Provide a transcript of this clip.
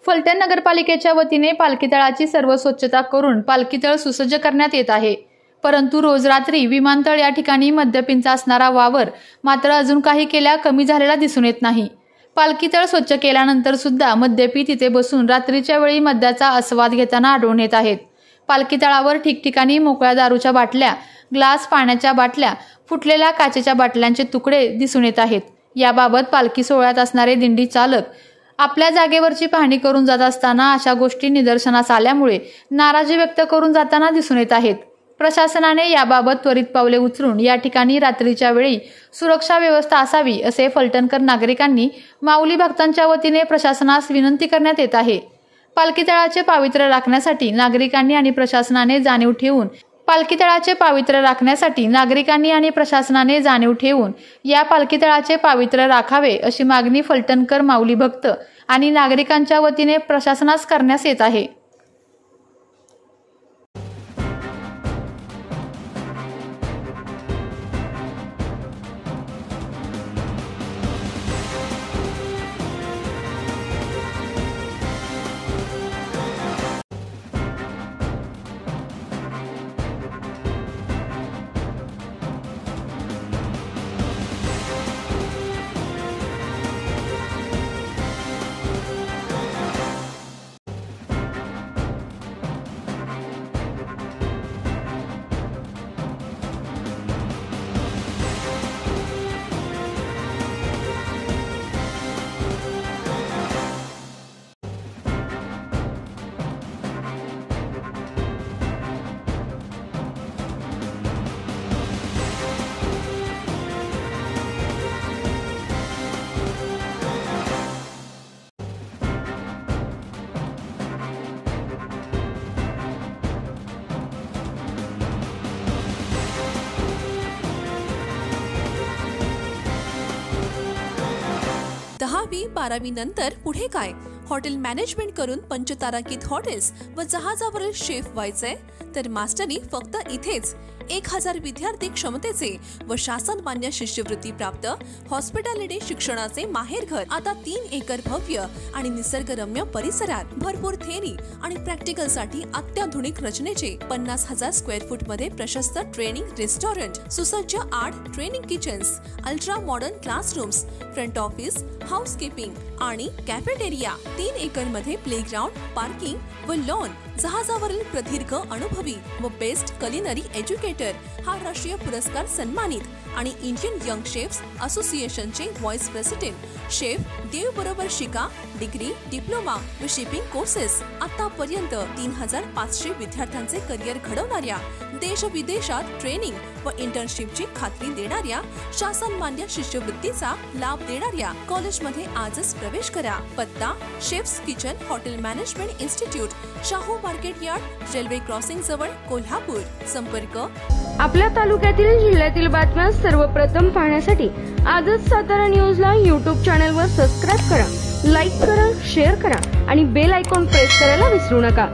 फलटण नगरपालिकेच्या वतीने पालखी तळाची सर्व स्वच्छता करून पालखी तळ सुसज्ज करण्यात येत आहे। परंतु रोज रात्री विमानतळ या ठिकाणी मद्यपींचा असणारा वावर मात्र अजून काही केल्या कमी झालेला दिसून येत नाही। पालखी तळ स्वच्छ केल्यानंतर सुद्धा मद्यपी तिथे बसून रात्रीच्या वेळी मद्याचा आस्वाद घेताना आढळून येत आहेत। पालखी तळावर ठिकठिकाणी मोकळ्या दारूच्या बाटल्या, ग्लास, पाण्याच्या बाटल्या, फुटलेल्या काचेच्या बाटल्यांचे तुकडे दिसून येत आहेत। याबाबत पालखी सोहळ्यात असणारे दिंडी चालक आपल्या जागेवरची पाहणी करून जात असताना अशा गोष्टी निदर्शनास आल्यामुळे नाराजी व्यक्त करून जाताना दिसून येत आहेत। प्रशासनाने याबाबत त्वरित पावले उचलून या ठिकाणी रात्रीच्या वेळी सुरक्षा व्यवस्था असावी असे फलटणकर नागरिकांनी माऊली भक्तांच्या वतीने प्रशासनास विनंती करण्यात येत आहे। पालखी तळाचे पावित्र्य राखण्यासाठी नागरिकांनी आणि प्रशासनाने जाणीव ठेवून या पालखी तळाचे पावित्र्य राखावे अशी मागणी फलटणकर माऊली भक्त आणि नागरिकांच्या वतीने प्रशासनास करण्यास येत आहे। दहावी 12वी नंतर पुढे काय? हॉटेल मॅनेजमेंट करून पंचतारांकित हॉटेल्स व जहाजावरील शेफ व्हायचंय तर मास्टरी फक्त इथेच। 1000 विद्यार्थी क्षमतेचे व शासन मान्य शिष्यवृत्ती प्राप्त हॉस्पिटॅलिटी शिक्षणाचे माहेरघर। आता 3 एकर भव्य आणि निसर्गरम्य परिसरात भरपूर थेरी आणि प्रॅक्टिकल साठी अत्याधुनिक रचनेचे 50,000 स्क्वेअर फूट मध्ये प्रशस्त ट्रेनिंग रेस्टॉरंट, सुसज्ज 8 training kitchens, ultra modern classrooms, front office, housekeeping आणि कॅफेटेरिया, 3 एकर मध्ये प्लेग्राउंड, पार्किंग व लॉन, जहाजावरील प्रदीर्घ अनुभवी व बेस्ट कलिनरी एज्युकेटर हा राष्ट्रीय पुरस्कार सन्मानित आणि इंडियन यंग शेफ्स असोसिएशनचे व्हाईस प्रेसिडेंट शेफ देव बरोबर शिका डिग्री, डिप्लोमा व शिपिंग कोर्सेस। आतापर्यंत 3500 विद्यार्थ्यांचे करिअर घडवणाऱ्या, देश विदेशात ट्रेनिंग व इंटर्नशिपची खात्री देणाऱ्या, शासन मान्य शिष्यवृत्तीचा लाभ देणाऱ्या कॉलेजमध्ये आजच प्रवेश करा। पत्ता chefs kitchen hotel management institute, Shahu market yard, railway crossing जवळ, कोल्हापूर। संपर्क। आपल्या तालुक्यातील जिल्ह्यातील बातम्या सर्वप्रथम पाहण्यासाठी आजच सातारा न्यूजला YouTube चॅनलवर सबस्क्राइब करा, लाईक करा, शेअर करा आणि बेल आयकॉन प्रेस करायला विसरू नका।